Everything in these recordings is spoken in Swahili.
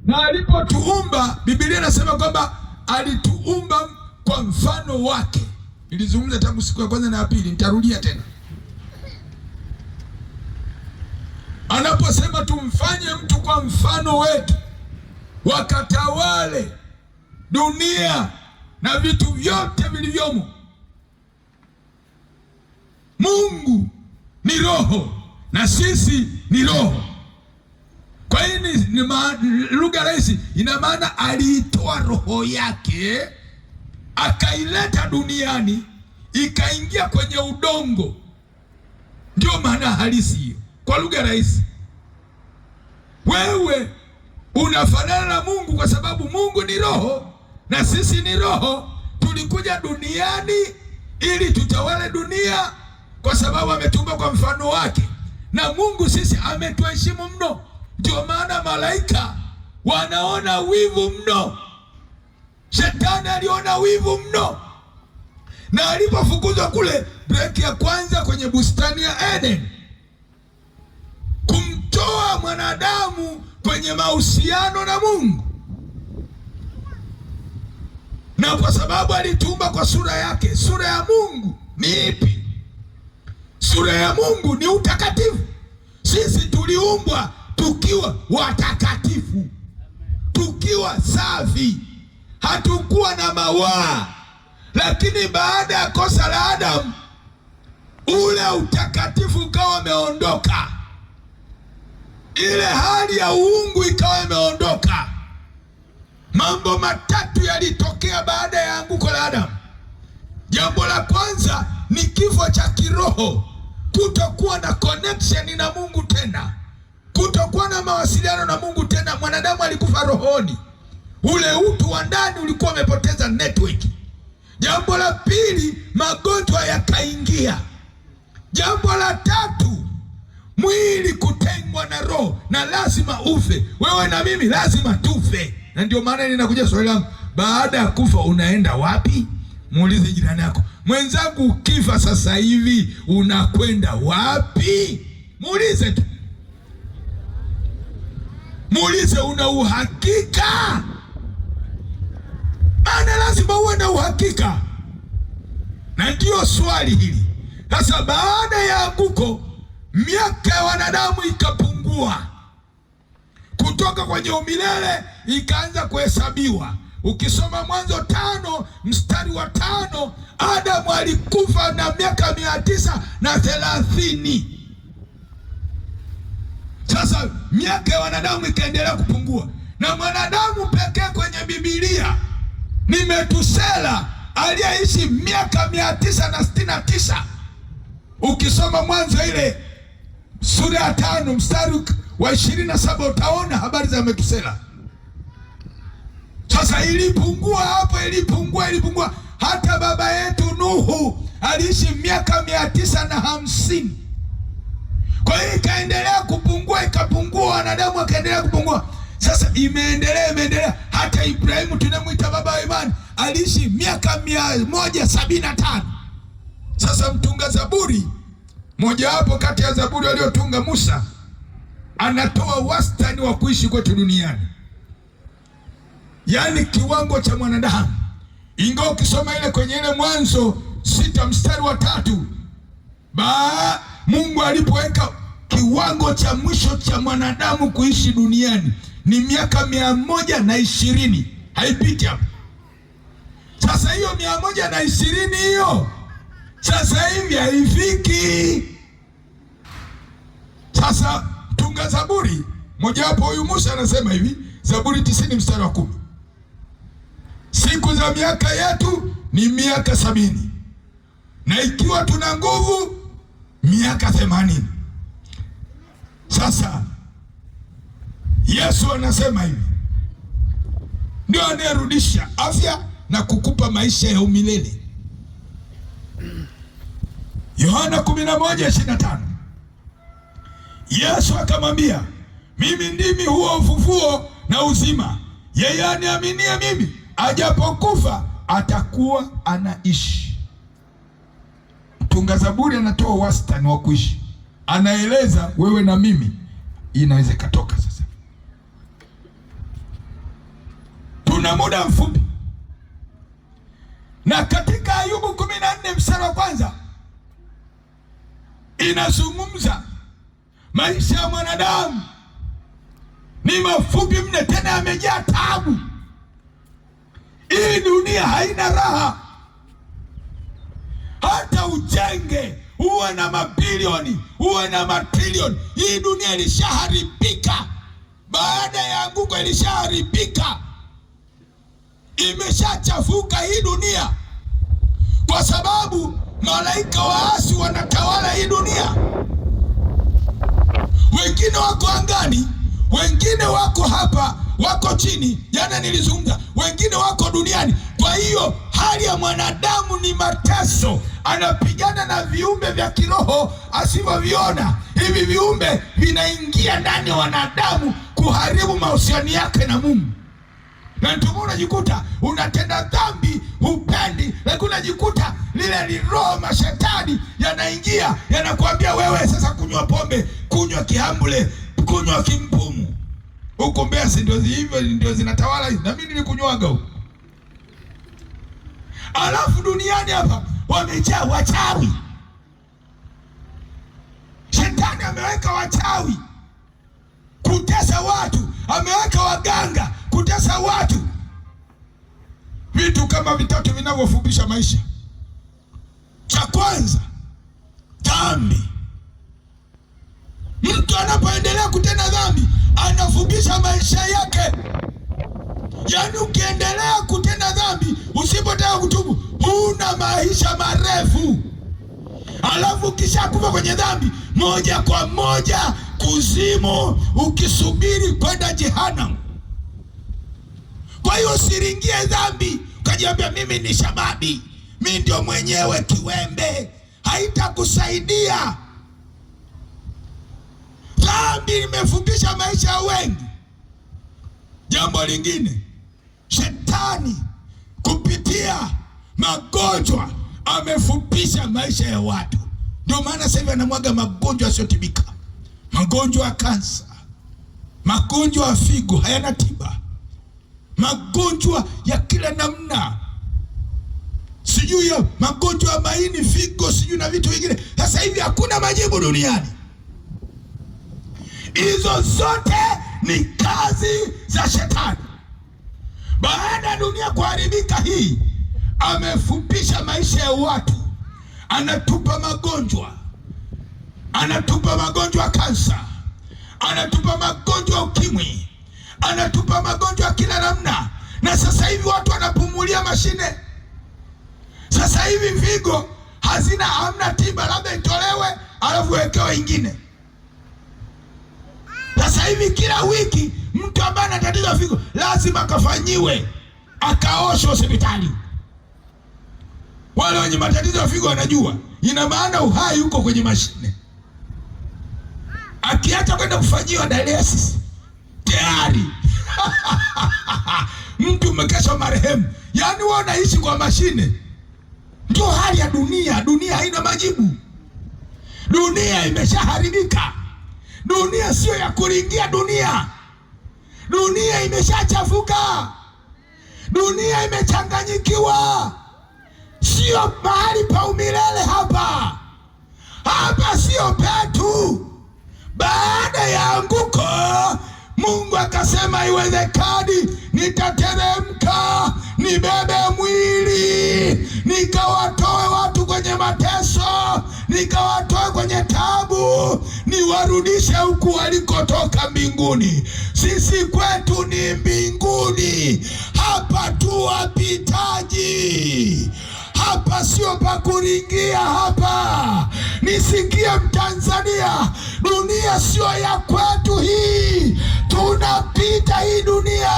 Na alipotuumba, Biblia inasema kwamba alituumba kwa mfano wake. Nilizungumza tangu siku ya kwanza na ya pili, nitarudia tena. Anaposema tumfanye mtu kwa mfano wetu, wakatawale dunia na vitu vyote vilivyomo. Mungu ni roho na sisi ni roho. Kwa hiyo ni lugha rahisi, ina maana aliitoa roho yake akaileta duniani, ikaingia kwenye udongo. Ndio maana halisi hiyo. Kwa lugha rahisi, wewe unafanana na Mungu kwa sababu Mungu ni roho na sisi ni roho. Tulikuja duniani ili tutawale dunia kwa sababu ametumba kwa mfano wake. Na Mungu sisi ametuheshimu mno. Ndio maana malaika wanaona wivu mno. Shetani aliona wivu mno, na alipofukuzwa kule breki ya kwanza kwenye bustani ya Eden, kumtoa mwanadamu kwenye mahusiano na Mungu. Na kwa sababu alitumba kwa sura yake. Sura ya Mungu ni ipi? Sura ya Mungu ni utakatifu. Sisi tuliumbwa tukiwa watakatifu, tukiwa safi, hatukuwa na mawaa. Lakini baada ya kosa la Adamu, ule utakatifu ukawa umeondoka, ile hali ya uungu ikawa imeondoka. Mambo matatu yalitokea baada ya anguko la Adamu. Jambo la kwanza ni kifo cha kiroho, kutokuwa na connection na Mungu tena, kutokuwa na mawasiliano na Mungu tena. Mwanadamu alikufa rohoni, ule utu wa ndani ulikuwa umepoteza network. Jambo la pili, magonjwa yakaingia. Jambo la tatu, mwili kutengwa na roho, na lazima ufe. Wewe na mimi lazima tufe. Na ndio maana ninakuja swali langu, baada ya kufa unaenda wapi? Muulize jirani yako, mwenzangu, ukifa sasa hivi unakwenda wapi? Muulize tu, muulize, una uhakika? Maana lazima uwe na uhakika. Na ndio swali hili sasa. Baada ya anguko, miaka ya wanadamu ikapungua, kutoka kwenye umilele ikaanza kuhesabiwa. Ukisoma Mwanzo 5 mstari wa 5, Adamu alikufa na miaka 930. Sasa miaka ya wanadamu ikaendelea kupungua, na mwanadamu pekee kwenye Biblia ni Metusela aliyeishi miaka 969. Ukisoma Mwanzo ile sura ya 5 mstari wa 27 utaona habari za Metusela. Sasa ilipungua hapo, ilipungua. Hata baba yetu Nuhu aliishi miaka 950. Kwa hiyo ikaendelea kupungua, ikapungua, wanadamu wakaendelea kupungua. Sasa imeendelea. Hata Ibrahimu tunamwita baba wa imani aliishi miaka 175. Sasa mtunga Zaburi, mojawapo kati ya Zaburi waliotunga Musa, anatoa wastani wa kuishi kwetu duniani, yaani kiwango cha mwanadamu. Ingawa ukisoma ile kwenye ile Mwanzo 6 mstari wa 3, Mungu alipoweka kiwango cha mwisho cha mwanadamu kuishi duniani ni miaka 120, haipiti hapo. Sasa hiyo 120 hiyo sasa hivi haifiki. Sasa tunga Zaburi mojawapo huyu Musa anasema hivi, Zaburi 90 mstari wa 10, siku za miaka yetu ni miaka 70, na ikiwa tuna nguvu miaka 80. Sasa Yesu anasema hivi, ndio anayerudisha afya na kukupa maisha ya umilele. Yohana 11:25, Yesu akamwambia, mimi ndimi huo ufufuo na uzima, yeye aniaminie mimi, ajapokufa atakuwa anaishi. Mtunga Zaburi anatoa wastani wa kuishi, anaeleza wewe na mimi inaweza ikatoka sasa. una muda mfupi. Na katika Ayubu 14 mstari wa kwanza inazungumza maisha ya mwanadamu ni mafupi mno, tena yamejaa taabu. Hii dunia haina raha. Hata ujenge uwe na mabilioni, uwe na matrilioni, hii dunia ilishaharibika. Baada ya anguko ilishaharibika, imeshachafuka hii dunia, kwa sababu malaika waasi wanatawala hii dunia. Wengine wako angani, wengine wako hapa, wako chini. Jana nilizungumza, wengine wako duniani. Kwa hiyo hali ya mwanadamu ni mateso, anapigana na viumbe vya kiroho asivyoviona. Hivi viumbe vinaingia ndani ya wanadamu kuharibu mahusiano yake na Mungu. Na ndio unajikuta unatenda dhambi hupendi, lakini unajikuta lile ni roho mashetani yanaingia, yanakuambia wewe sasa kunywa pombe, kunywa kihambule, kunywa kimpumu. Huko Mbeya si ndio hivyo, ndio zinatawala hizo. Na mimi nilikunywaga huko. Alafu duniani hapa wamejaa wachawi. Shetani ameweka wachawi kutesa watu, ameweka waganga kutesa watu. Vitu kama vitatu vinavyofupisha maisha. Cha kwanza, dhambi. Mtu anapoendelea kutenda dhambi anafupisha maisha yake. Yaani ukiendelea kutenda dhambi, usipotaka kutubu, huna maisha marefu. Alafu ukishakufa kwenye dhambi, moja kwa moja kuzimu, ukisubiri kwenda jehanamu. Kwa hiyo usiringie dhambi ukajiambia mimi ni shababi, mimi ndio mwenyewe kiwembe. Haitakusaidia. Dhambi imefupisha maisha ya wengi. Jambo lingine, shetani kupitia magonjwa amefupisha maisha ya watu. Ndio maana sasa hivi anamwaga magonjwa yasiyotibika. Magonjwa ya kansa, magonjwa ya figo hayana tiba, magonjwa ya kila namna, sijui ya magonjwa ya maini, figo, sijui na vitu vingine. Sasa hivi hakuna majibu duniani. Hizo zote ni kazi za shetani. Baada ya dunia kuharibika hii, amefupisha maisha ya watu. Anatupa magonjwa, anatupa magonjwa ya kansa, anatupa magonjwa ya ukimwi, anatupa magonjwa ya kila namna. Na sasa hivi watu wanapumulia mashine. Sasa hivi figo hamna tiba, labda itolewe alafu wekewe ingine. Sasa hivi kila wiki mtu ambaye ana tatizo la figo lazima akafanyiwe, akaoshwe hospitali. Wale wenye matatizo ya figo wanajua, ina maana uhai uko kwenye mashine. Akiacha kwenda kufanyiwa dialysis tayari mtu umekesha marehemu. Yaani wewe unaishi kwa mashine. Ndio hali ya dunia. Dunia haina majibu. Dunia imeshaharibika. Dunia sio ya kuringia dunia. Dunia imeshachafuka. Dunia imechanganyikiwa. Sio mahali pa umilele hapa. Hapa sio petu. Baada ya anguko, Mungu akasema iwezekani nitateremka, nibebe mwili, nikawatoe watu kwenye mateso, nikawatoe kwenye tabu, niwarudishe huku walikotoka mbinguni. Sisi kwetu ni mbinguni. Hapa tu wapitaji. Hapa sio pa kuringia hapa. Nisikie Mtanzania, dunia sio ya kwetu hii. Tunapita hii dunia.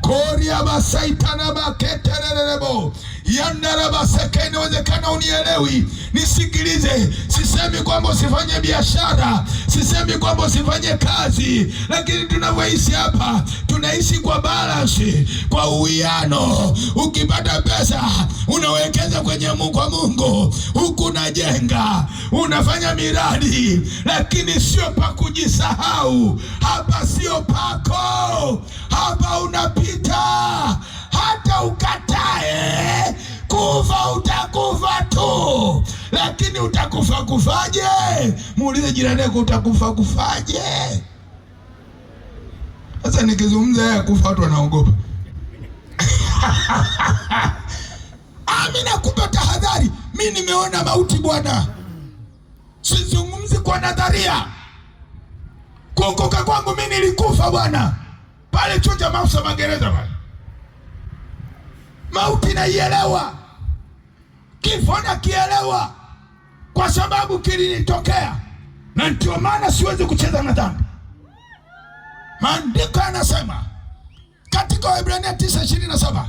Koria basaitana baketererebo. Yandara baseke, inawezekana unielewi. Nisikilize, sisemi kwamba usifanye biashara, sisemi kwamba usifanye kazi, lakini tunavyoishi hapa, tunaishi kwa balance, kwa uwiano. Ukipata pesa unawekeza kwa Mungu, huku unajenga, unafanya miradi, lakini sio pa kujisahau. Hapa sio pako, hapa unapita. utakufa kufaje? Muulize jirani yako, utakufa kufaje? Sasa nikizungumza haya kufa watu wanaogopa. Mimi nakupa tahadhari. Mimi nimeona mauti bwana. Sizungumzi kwa nadharia. Kuokoka kwangu mimi nilikufa bwana. Pale chuo cha maafisa magereza pale. Mauti naielewa. Kifo nakielewa. Kwa sababu kilinitokea. Na ndio maana siwezi kucheza na dhambi. Maandiko yanasema katika Waebrania 9:27,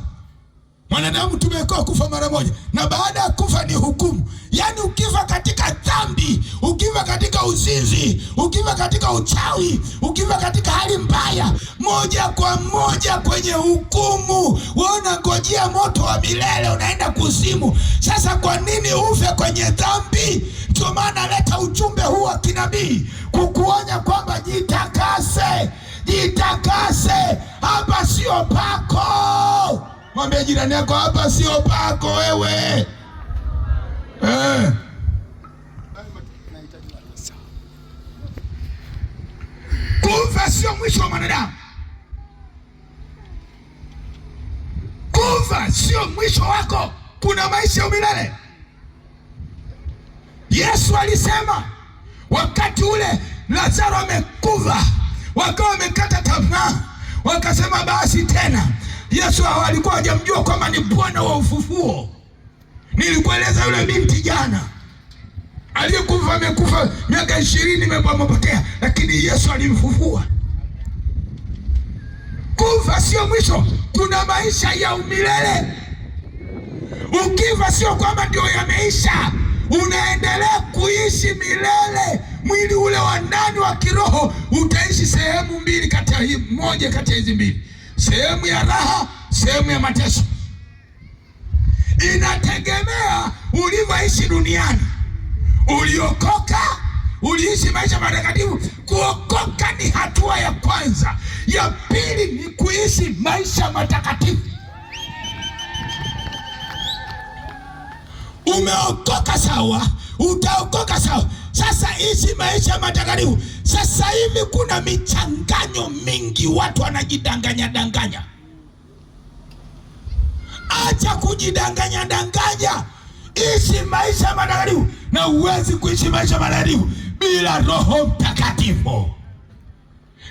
mwanadamu tumewekewa kufa mara moja, na baada ya kufa ni hukumu. Yaani ukifa katika dhambi, ukifa katika uzinzi, ukifa katika uchawi, ukifa katika hali mbaya, moja kwa moja kwenye hukumu. Wewe unangojea moto wa milele, unaenda kuzimu. Sasa kwa nini ufe kwenye dhambi? Ndio maana leta ujumbe huu wa kinabii kukuonya kwamba jitakase. Jitakase, hapa sio pako. Mwambie jirani yako, hapa sio pako wewe. Kufa sio mwisho wa mwanadamu. Kufa sio mwisho wako. Kuna maisha ya milele. Yesu alisema wakati ule Lazaro amekufa, wakawa wamekata tamaa, wakasema basi tena. Yesu walikuwa hajamjua kwamba ni Bwana wa ufufuo. Nilikueleza yule binti jana aliyekufa, amekufa miaka 20 imepotea, lakini Yesu alimfufua. Kufa sio mwisho, kuna maisha ya umilele. Ukifa sio kwamba ndio yameisha, unaendelea kuishi milele. Mwili ule wa ndani wa kiroho utaishi sehemu mbili kati ya hii, moja kati ya hizi mbili, sehemu ya raha, sehemu ya mateso. Inategemea ulivyoishi duniani. Uliokoka, uliishi maisha matakatifu. Kuokoka ni hatua ya kwanza. Ya pili ni kuishi maisha matakatifu. Umeokoka sawa, utaokoka sawa. Sasa ishi maisha matakatifu. Sasa hivi kuna michanganyo mingi, watu wanajidanganya. Acha kujidanganya. Ishi maisha matakatifu. Na uwezi kuishi maisha matakatifu bila Roho Mtakatifu.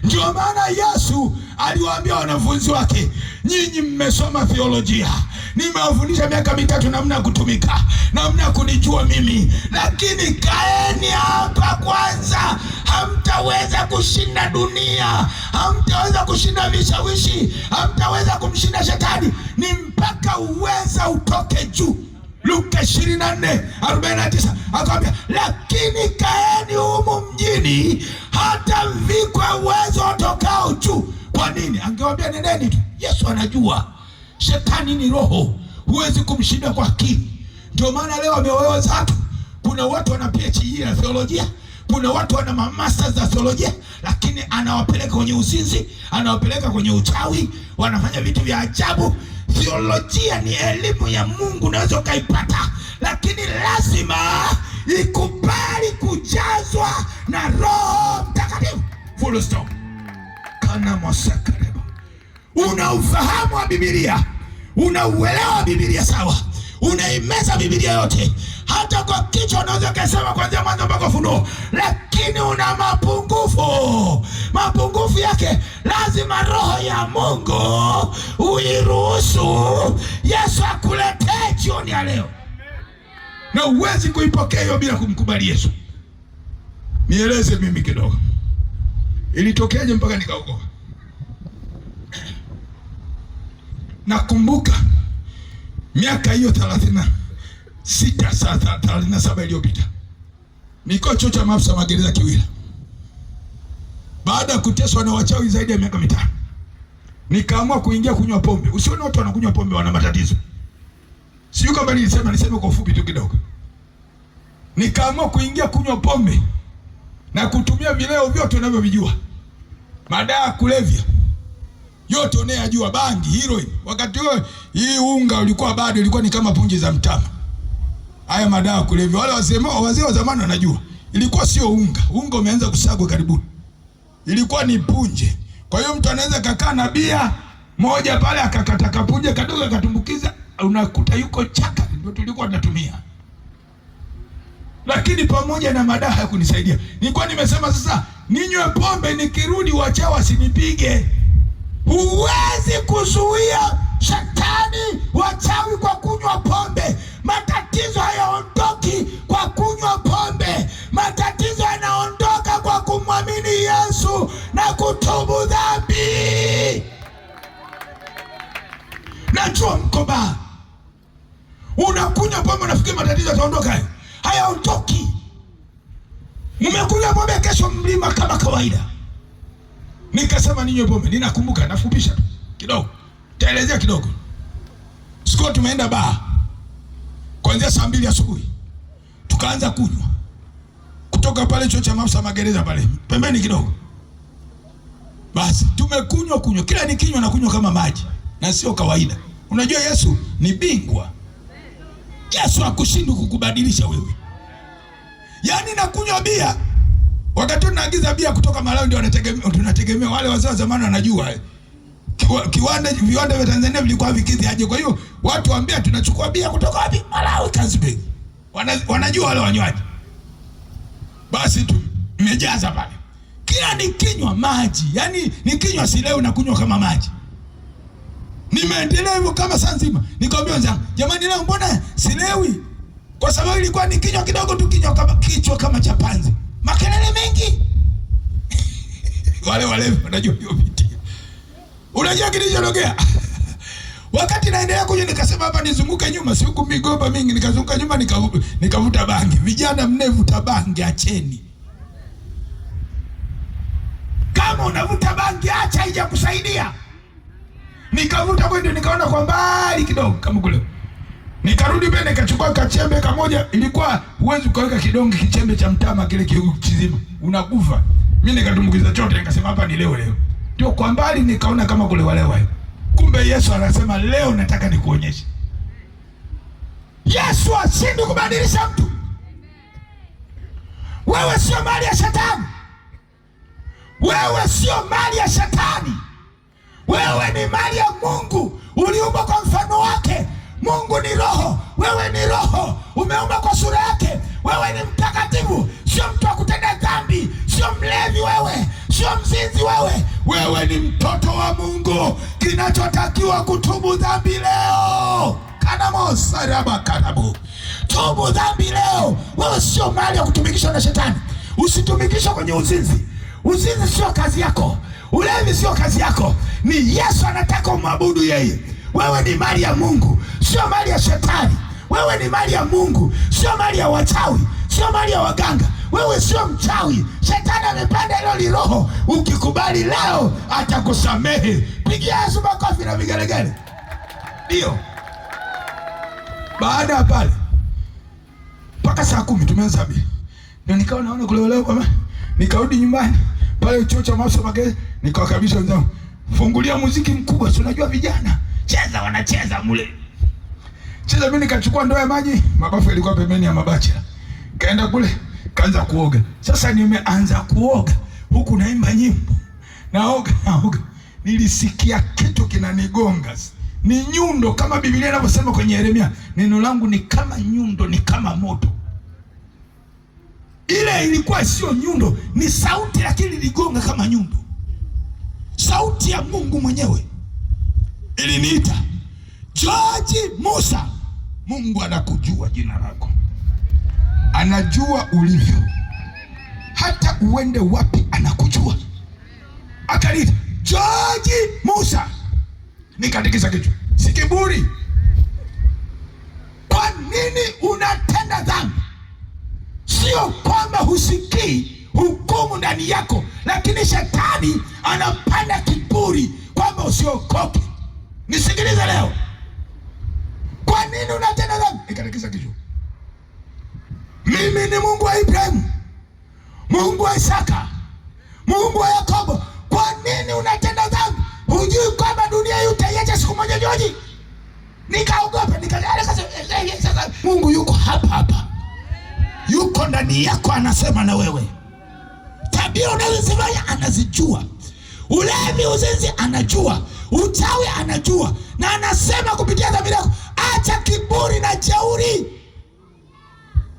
Ndio maana Yesu aliwaambia wanafunzi wake, nyinyi mmesoma theolojia, nimewafundisha miaka 3 namna ya kutumika, namna ya kunijua mimi, lakini kaeni hapa kwanza. Hamtaweza kushinda dunia, hamtaweza kushinda vishawishi, hamtaweza kumshinda shetani. Ni mpaka uweza utoke juu. Luka 24:49 akamwambia, lakini kaeni humu mjini hata mvikwe uwezo utokao juu. Kwa nini? Angewambia nendeni tu. Yesu anajua shetani ni roho, huwezi kumshinda kwa akili. Ndio maana leo amewaweza watu. Kuna watu wana PhD ya theolojia, kuna watu wana masters za theolojia, lakini anawapeleka kwenye uzinzi, anawapeleka kwenye uchawi, wanafanya vitu vya ajabu. Theolojia ni elimu ya Mungu, unaweza ukaipata, lakini lazima ikubali kujazwa na Roho Mtakatifu. Full stop. Kana masakareba. Una ufahamu wa Biblia, unauelewa Biblia sawa, unaimeza Biblia yote, hata kwa kichwa unaweza kusema kuanzia mwanzo mpaka Ufunuo, lakini una mapungufu. Mapungufu yake lazima Roho ya Mungu uiruhusu Yesu akuletee jioni ya leo. Na uwezi kuipokea hiyo bila kumkubali Yesu. Nieleze mimi kidogo, ilitokeaje mpaka nikaokoka? Nakumbuka miaka hiyo 37 iliyopita, niko chuo cha maafisa magereza Kiwira. Baada ya kuteswa na wachawi zaidi ya miaka 5, nikaamua kuingia kunywa pombe. Usione watu wanakunywa pombe wana matatizo. Sio kama niseme kwa ufupi tu kidogo. Nikaamua kuingia kunywa pombe na kutumia vileo vyote unavyovijua, madawa ya kulevya yote unayojua, bangi, heroin. Wakati huo hii unga ulikuwa bado ilikuwa ni kama punje za mtama. haya madawa kulevya. Wale wazee wa zamani wanajua. Ilikuwa sio unga. Unga umeanza kusagwa karibuni. Ilikuwa ni punje. Kwa hiyo mtu anaweza kakaa na bia moja pale akakata kapunje kadogo akatumbukiza, unakuta yuko chaka. Ndio tulikuwa tunatumia. Lakini pamoja na madawa hayakunisaidia. Nilikuwa nimesema sasa ninywe pombe nikirudi wachawi wasinipige. Huwezi kuzuia shetani wachawi kwa kunywa pombe. Matatizo hayaondoki kwa kunywa pombe. Matatizo yanaondoka kwa kumwamini Yesu na kutubu dhambi. Najua mkoba. Unakunywa pombe unafikiri matatizo yataondoka. Hayaondoki. Mmekunywa pombe kesho mlima kama kawaida. Nikasema ninywe pombe. Ninakumbuka nafupisha kidogo. Taelezea kidogo. Siku tumeenda baa. Kuanzia saa 2 asubuhi. Tukaanza kunywa. Kutoka pale chuo cha maafisa magereza pale. Pembeni kidogo. Basi tumekunywa. Kila nikinywa na kunywa kama maji. Na sio kawaida. Unajua Yesu ni bingwa. Yesu hakushindwa kukubadilisha wewe. Yaani nakunywa bia. Wakati tunaagiza bia kutoka Malawi ndio tunategemea wale wazee wa zamani wanajua. Viwanda vya Tanzania vilikuwa vikizi aje. Kwa hiyo watu waambia tunachukua bia kutoka wapi? Malawi, Kazibeg. Wanajua wale wanywaji. Basi tu nimejaza pale. Kila nikinywa maji, yani nikinywa silewi na kunywa kama maji. Nimeendelea hivyo kama saa nzima. Nikamwambia wenzangu, jamani leo mbona silewi? Kwa sababu ilikuwa nikinywa kidogo tu kinywa kama kichwa kama cha panzi. Makelele mengi. Wale wanajua hiyo vitu. Unajua kilichotokea? Wakati naendelea kuja nikasema hapa nizunguke nyuma, si huku migomba mingi, nikazunguka nyuma nikavuta bangi. Vijana mnevuta bangi acheni. Kama unavuta bangi acha haija kusaidia. Nikavuta kwenda nikaona kwa mbali kidogo kama kule. Nikarudi mbele nikachukua kachembe kamoja, ilikuwa huwezi kuweka kidonge kichembe cha mtama kile kizima. Unakufa. Mimi nikatumbukiza chote nikasema hapa ni leo. Ndio kwa mbali nikaona kama kule wale. Kumbe Yesu anasema leo nataka nikuonyeshe. Yesu ashindi kubadilisha mtu. Wewe sio mali ya shetani. Wewe sio mali ya shetani. Wewe ni mali ya Mungu. Uliumbwa kwa mfano wake. Mungu ni roho. Wewe ni roho. Umeumbwa kwa sura yake. Wewe ni mtakatifu. Sio mtu wa kutenda dhambi. Sio mlevi wewe. Sio mzinzi wewe. Wewe ni mtoto wa Mungu. Kinachotakiwa kutubu dhambi leo. Kanabu. Tubu dhambi leo. Wewe sio mali ya kutumikishwa na shetani. Usitumikishwe kwenye uzinzi. Uzinzi sio kazi yako. Ulevi sio kazi yako. Ni Yesu anataka umwabudu yeye. Wewe ni mali ya Mungu, sio mali ya shetani. Wewe ni mali ya Mungu, sio mali ya wachawi, sio mali ya waganga. Wewe sio mchawi. Shetani amepanda hilo liroho. Ukikubali leo atakusamehe. Pigia Yesu makofi na vigelegele. Ndio. Baada ya pale mpaka saa 10 tumeanza bia. Ndio nikawa naona kule leo kama nikarudi nyumbani pale chuo cha maafisa magereza nikawakabisha wenzangu. Fungulia muziki mkubwa, si unajua vijana. Cheza wanacheza mule. Cheza mimi nikachukua ndoo ya maji, mabafu yalikuwa pembeni ya mabacha. Kaenda kule, kaanza kuoga. Sasa nimeanza kuoga, huku naimba nyimbo. Naoga. Nilisikia kitu kinanigonga. Ni nyundo kama Biblia inavyosema kwenye Yeremia. Neno langu ni kama nyundo, ni kama moto. Ile ilikuwa sio nyundo, ni sauti lakini iligonga kama nyundo. Sauti ya Mungu mwenyewe iliniita, George Musa. Mungu anakujua jina lako. Anajua ulivyo. Hata uende wapi anakujua. Akaniita, George Musa. Nikatikisa kichwa. Si kiburi. Kwa nini unatenda dhambi? Sio kwamba husikii hukumu ndani yako, lakini shetani anapanda kiburi kwamba usiokoke. Nisikilize leo. Kwa nini unatenda dhambi? Nikatikisa kichwa. Mimi ni Mungu wa Ibrahimu, Mungu wa Isaka, Mungu wa Yakobo. Kwa nini unatenda dhambi? Hujui kwamba dunia hii utaiacha siku moja Joji? nikaogopa, sasa Mungu yuko hapa hapa, yuko ndani yako, anasema na wewe. Tabia unazozifanya anazijua, ulevi, uzinzi anajua, uchawi anajua, na anasema kupitia dhamiri yako, acha kiburi na jeuri,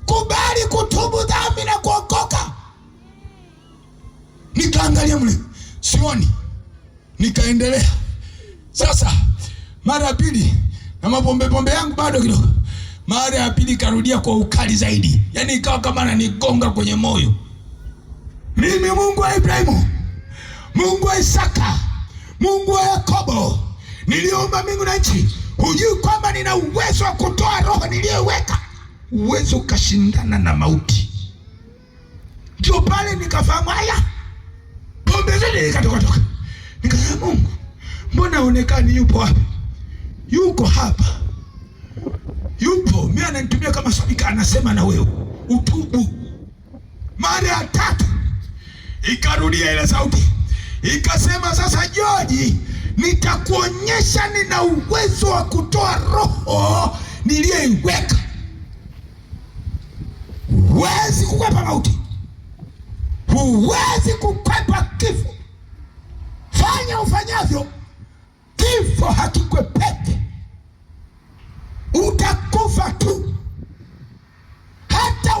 kubali kutubu dhambi na kuokoka. Nikaangalia mle, sioni, nikaendelea. Sasa mara ya pili, na mapombe yangu bado kidogo, mara ya pili karudia kwa ukali zaidi, yaani ikawa kama ananigonga kwenye moyo. Mimi Mungu wa Ibrahimu, Mungu wa Isaka, Mungu wa Yakobo, niliumba mbingu na nchi, hujui kwamba nina uwezo wa kutoa roho niliyoweka? Uwezo ukashindana na mauti. Ndio pale nikafahamu, haya, pombe zote nikatoka. Nikasema, Mungu, mbona onekani yupo hapa? Yuko hapa, yupo. Mimi ananitumia kama spika, anasema na wewe utubu. Mara ya tatu ikarudia ile sauti, ikasema, sasa George, nitakuonyesha nina uwezo wa kutoa roho niliyeiweka. Huwezi kukwepa mauti, huwezi kukwepa kifo. Fanya ufanyavyo, kifo hakikwepeki. Utakufa tu, hata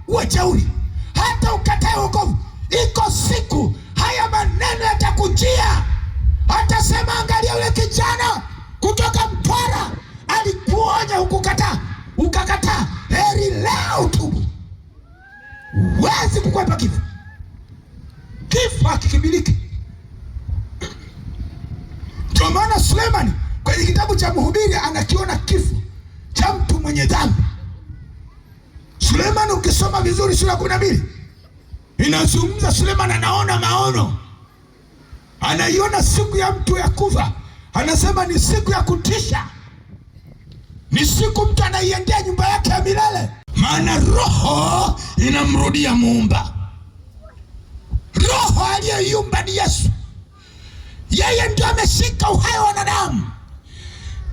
uwe jeuri, hata ukatae wokovu. Iko siku haya maneno yatakujia. Atasema, angalia yule kijana kutoka Mtwara alikuonya, hukukataa, ukakataa. Heri leo tubu. Huwezi kukwepa kifo. Kifo hakikibiliki. Ndio maana Sulemani kwenye kitabu cha Mhubiri anakiona kifo cha mtu mwenye dhambi. Sulemani ukisoma vizuri sura 12 inazungumza, Sulemani anaona maono, anaiona siku ya mtu ya kufa. Anasema ni siku ya kutisha, ni siku mtu anaiendea nyumba yake ya milele, maana roho inamrudia Muumba. Roho aliyeiumba ni Yesu. Yeye ndio ameshika uhai wa wanadamu.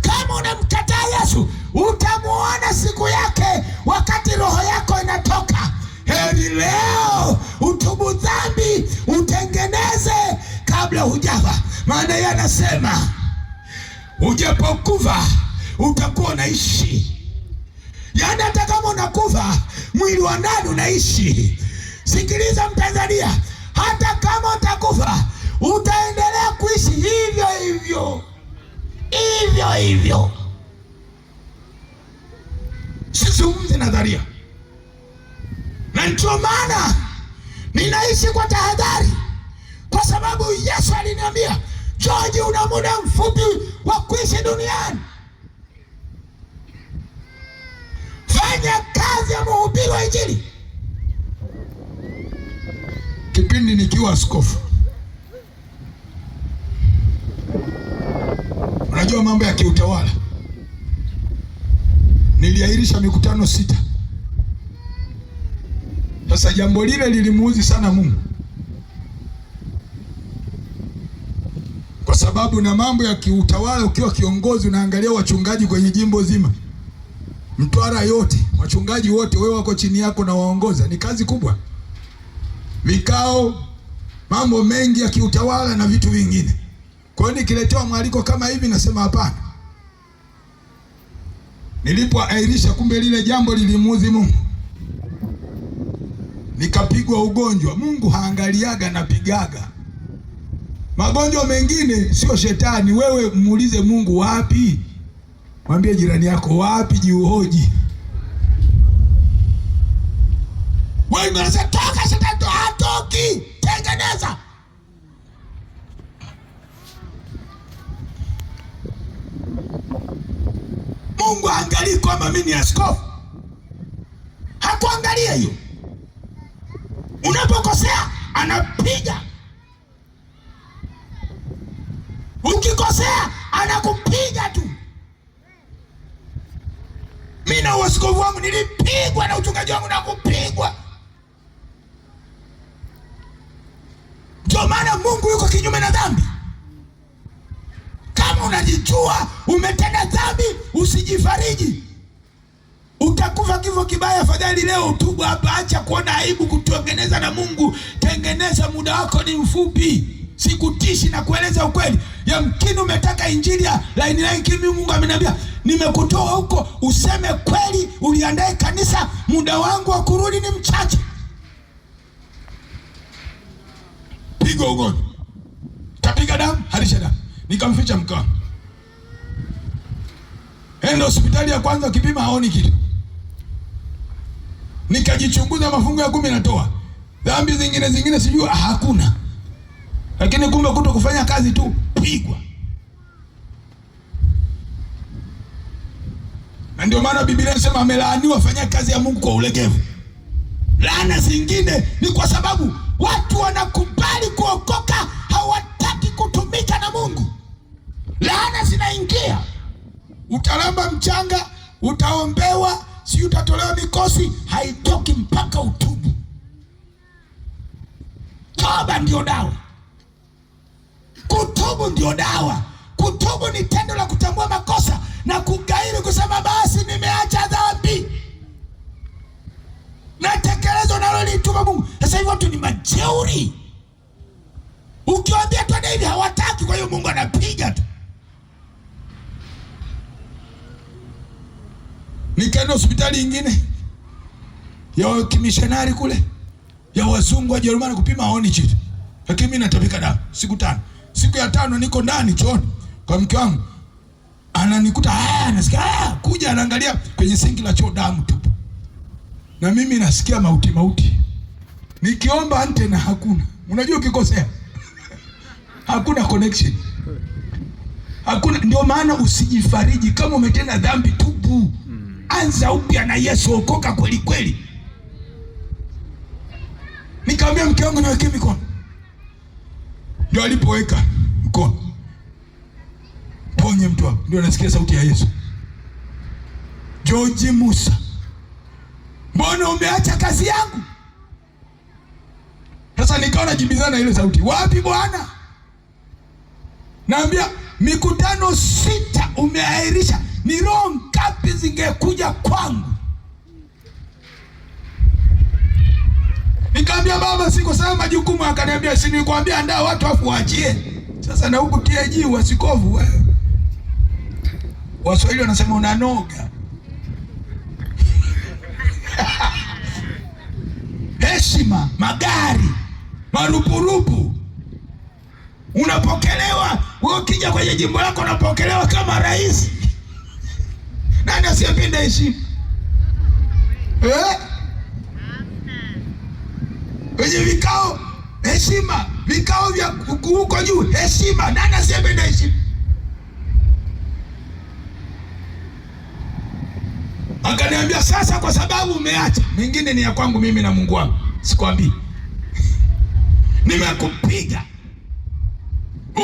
Kama unamkataa Yesu, utamuona siku yake wakati roho yako inatoka. Heri leo utubu dhambi, utengeneze kabla hujafa. Maana yeye anasema ujapokufa utakuwa unaishi. Yaani hata kama unakufa, mwili wa ndani unaishi. Sikiliza Mtanzania, hata kama utakufa, utaendelea kuishi hivyo hivyo, hivyo hivyo. Sizungumzi nadharia. Na ndio maana ninaishi kwa tahadhari, kwa sababu Yesu aliniambia, George, una muda mfupi wa kuishi duniani. Fanya kazi ya mhubiri wa Injili. Kipindi nikiwa askofu, unajua mambo ya kiutawala, niliahirisha mikutano 6. Sasa jambo lile lilimuudhi sana Mungu, kwa sababu na mambo ya kiutawala, ukiwa kiongozi unaangalia wachungaji kwenye jimbo zima, Mtwara yote, wachungaji wote wewe wako chini yako na waongoza. Ni kazi kubwa, vikao, mambo mengi ya kiutawala na vitu vingine. Kwa hiyo nikiletewa mwaliko kama hivi nasema hapana. Nilipoahirisha, kumbe lile jambo lilimuudhi Mungu, nikapigwa ugonjwa. Mungu haangaliaga, napigaga. Magonjwa mengine sio shetani. Wewe muulize Mungu wapi, mwambie jirani yako wapi, jiuhoji. Wewe unasema toka, shetani hatoki, tengeneza. Mungu haangalii kwamba mimi ni askofu, hakuangalia hiyo. Unapokosea anapiga, ukikosea anakupiga tu. Mimi na askofu wangu nilipigwa, na uchungaji wangu na kupigwa. Ndio maana Mungu yuko kinyume na dhambi. Kama unajijua umetenda dhambi, usijifariji. Utakufa kifo kibaya. Afadhali leo utubu hapa, acha kuona aibu kutengeneza na Mungu. Tengeneza, muda wako ni mfupi. Sikutishi na kueleza ukweli. Yamkini umetaka injili ya laini kimi, Mungu ameniambia nimekutoa huko useme kweli, uliandae kanisa, muda wangu wa kurudi ni mchache. Piga ugonjwa, kapiga damu, halisha damu, nikamficha mkaa. Enda hospitali ya kwanza, kipima haoni kitu. Nikajichunguza, mafungu ya 10 natoa. Dhambi zingine sijui hakuna. Lakini kumbe kuto kufanya kazi tu, pigwa. Na ndio maana Biblia inasema amelaaniwa fanya kazi ya Mungu kwa ulegevu. Laana zingine ni kwa sababu watu wanakubali kuokoka, hawataki kutumika na Mungu. Laana zinaingia. Utalamba mchanga, utaombewa, si utatolewa mikosi, haitoki mpaka utubu. Toba ndio dawa. Kutubu ndio dawa. Kutubu ni tendo la kutambua makosa na kugairi, kusema basi nimeacha dhambi, natekeleza nalolituma Mungu. Sasa hivi watu ni majeuri. Ukiwaambia twende hivi hawataki, kwa hiyo Mungu anapiga tu. Nikaenda hospitali nyingine ya kimishonari kule, ya wazungu wa Jerumani, kupima haoni kitu. Lakini mimi natabika damu siku 5. Siku ya 5 niko ndani chooni kwa mke wangu, ananikuta nasikia kuja, anaangalia kwenye sinki la choo, damu tupu. Na mimi nasikia mauti. Nikiomba antena hakuna. Unajua ukikosea hakuna connection. Hakuna. Ndio maana usijifariji. Kama umetenda dhambi, tubu. Anza upya na Yesu, okoka kweli kweli. Nikamwambia mke wangu niweke mikono. Ndio alipoweka mkono, ponye mtu hapo, ndio nasikia sauti ya Yesu. George Musa, mbona umeacha kazi yangu? Sasa nikaona jibizana ile sauti, wapi Bwana? Naambia mikutano 6 umeahirisha. Ni roho ngapi zingekuja kwangu? Nikamwambia baba, siko sawa majukumu. Akaniambia si nilikwambia andaa watu afu waachie. Sasa na huku TAG wasikovu wewe. Waswahili wanasema unanoga. Heshima, magari, marupurupu. Unapokelewa, wewe ukija kwenye jimbo lako unapokelewa kama rais. Nani asiyependa heshima? Kwenye vikao heshima, vikao vya huko juu heshima. Nani asiyependa heshima? Akaniambia sasa, kwa sababu umeacha, mingine ni ya kwangu mimi na Mungu wangu. Sikwambii nimekupiga.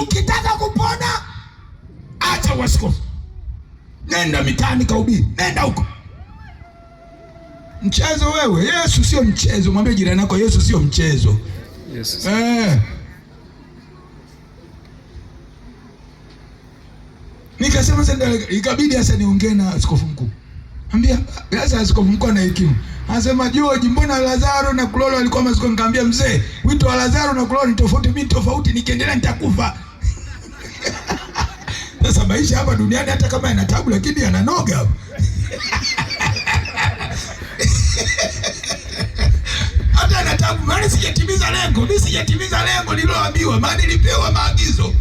Ukitaka kupona, acha waskofu, nenda mitaani kahubiri, nenda huko. Mchezo wewe? Yesu sio mchezo. Mwambie jirani yako, Yesu sio mchezo. Yes. Nikasema sasa, ikabidi sasa niongee na askofu mkuu. Ambia sasa, askofu mkuu ana hekima. Anasema George, mbona Lazaro na Klolo walikuwa maziko? Nikamwambia mzee, wito wa Lazaro na Klolo ni tofauti, mimi tofauti, nikiendelea nitakufa. Sasa maisha hapa duniani hata kama yana tabu, lakini yananoga hapa. Hata na tabu, maana sijatimiza lengo. Mimi sijatimiza lengo nililoambiwa, maana nilipewa maagizo.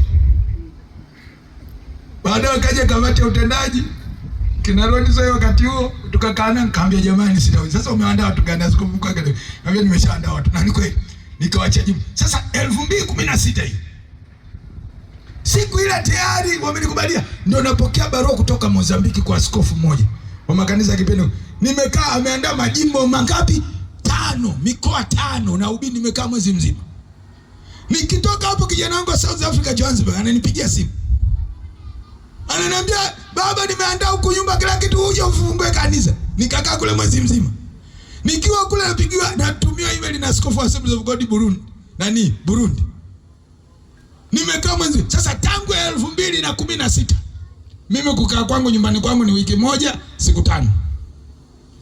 Baadaye kaja kamati ya utendaji kinarudi sasa. Wakati huo tukakaana, nikamwambia jamani, sitaweza. Sasa umeandaa watu gani? Askofu mkuu akaniambia, niambia nimeshaandaa watu. Na ni kweli nikawaacha jibu. Sasa 2016 hii siku ile tayari wamenikubalia, ndio napokea barua kutoka Mozambiki kwa askofu mmoja wa makanisa ya Kipendo. Nimekaa, ameandaa majimbo mangapi? 5, mikoa 5, na ubini nimekaa mwezi mzima. Nikitoka hapo, kijana wangu wa South Africa Johannesburg ananipigia simu. Ananiambia, baba, nimeandaa huko nyumba kila kitu, uje ufungue kanisa. Nikakaa kule mwezi mzima. Nikiwa kule napigiwa, natumiwa email na askofu wa Assemblies of God Burundi. Burundi. Nimekaa mwezi. Sasa tangu 2016 mimi kukaa kwangu nyumbani kwangu ni wiki moja siku 5.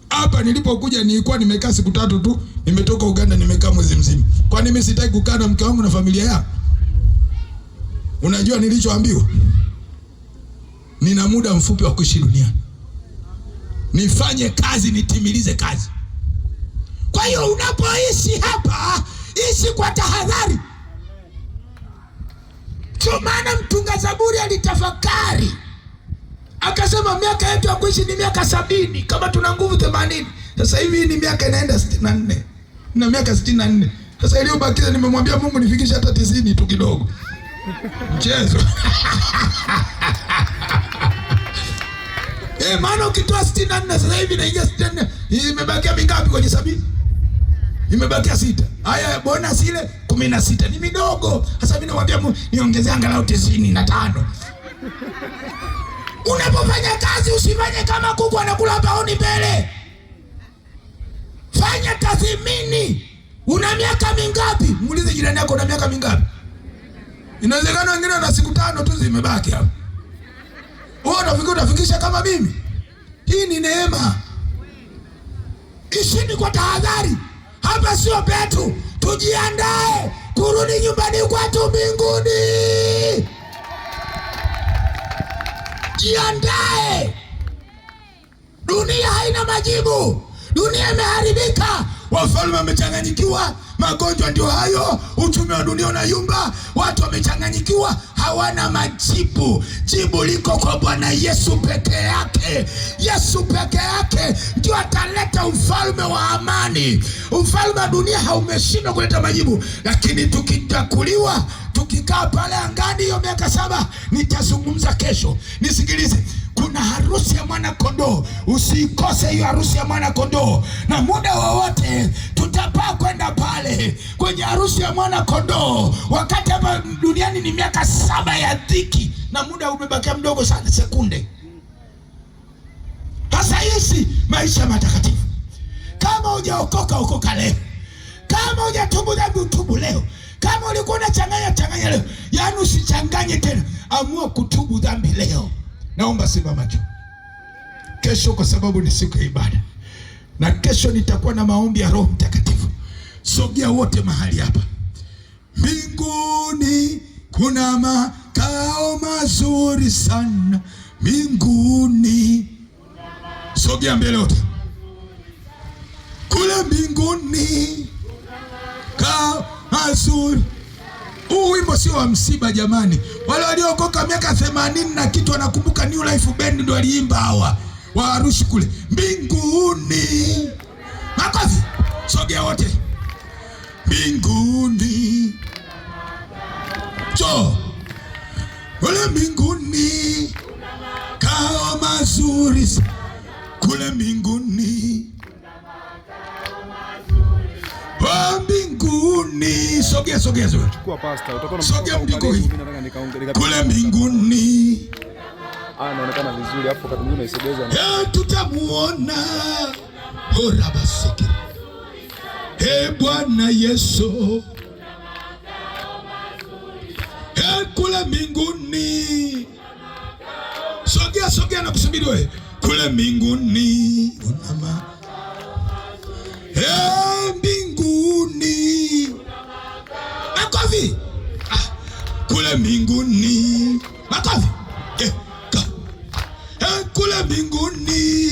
Hapa nilipokuja nilikuwa nimekaa siku 3 tu. Nimetoka Uganda nimekaa mwezi mzima. Kwa nini mimi sitaki kukaa na mke wangu na familia yangu? Unajua nilichoambiwa? Nina muda mfupi wa kuishi duniani. Nifanye kazi, nitimilize kazi. Kwa hiyo unapoishi hapa, ishi kwa tahadhari. Kwa maana mtunga Zaburi alitafakari. Akasema miaka yetu ya kuishi ni miaka 70, kama tuna nguvu 80. Sasa hivi ni miaka inaenda 64. Na miaka 64. Sasa iliyobakia nimemwambia Mungu nifikishe hata 90 tu kidogo. Mchezo. Maana ukitoa 64 sasa hivi naingia 64. Imebakia mingapi kwenye 70? Imebakia 6. Haya bonus ile 16 ni midogo. Sasa mimi nawaambia niongezee angalau 95. Unapofanya kazi usifanye kama kuku anakula baoni mbele. Fanya tathmini. Una miaka mingapi? Muulize jirani yako una miaka mingapi? Inawezekana wengine na siku 5 tu zimebaki hapo. Wewe unafikiri utafikisha kama mimi? Hii ni neema. Ishini kwa tahadhari. Hapa sio petu. Tujiandae kurudi nyumbani kwetu mbinguni. Jiandae. Dunia haina majibu. Dunia imeharibika. Wafalme wamechanganyikiwa. Magonjwa ndio hayo. Uchumi wa dunia unayumba. Watu wamechanganyikiwa, hawana majibu. Jibu liko kwa Bwana Yesu peke yake. Yesu peke yake ndio ataleta ufalme wa amani. Ufalme wa dunia haumeshindwa kuleta majibu. Lakini tukitakuliwa, tukikaa pale angani hiyo miaka 7, nitazungumza kesho. Nisikilize. Kuna harusi ya mwana kondoo. Usikose hiyo harusi ya mwana kondoo. Na muda wowote tutapaa kwenda pale kwenye harusi ya mwana kondoo. Wakati hapa duniani ni miaka 7 ya dhiki. Na muda umebakia mdogo sana, sekunde. Sasa hizi maisha matakatifu. Kama hujaokoka, okoka leo. Kama hujatubu dhambi, utubu leo. Kama ulikuwa unachanganya leo. Yaani usichanganye tena. Amua kutubu dhambi leo. Naomba simama juu. Kesho kwa sababu ni siku ya ibada. Na kesho nitakuwa na maombi ya Roho Mtakatifu. Sogea wote mahali hapa. Mbinguni kuna makao mazuri sana. Mbinguni. Sogea mbele wote. Kule mbinguni makao mazuri. Huu wimbo sio wa msiba jamani. Wale waliokoka miaka 80 na kitu wanakumbuka New Life Band ndio waliimba hawa. Wa Arusha kule. Mbinguni. Makofi. Sogea wote. Mbinguni. Jo. Kule mbinguni. Kao mazuri. Kule mbinguni. Wa mbinguni. Sogea. Chukua pasta, utakuwa na sogea mdiko hii. Kule mbinguni. Anaonekana vizuri hapo, wakati mwingine isogeza. Tutamuona. Hora basiki. Bwana Yesu. Kule mbinguni. Sogea na kusubiri wewe. Kule mbinguni. Mbinguni. Makofi. Kule mbinguni. Makofi. Kule mbinguni.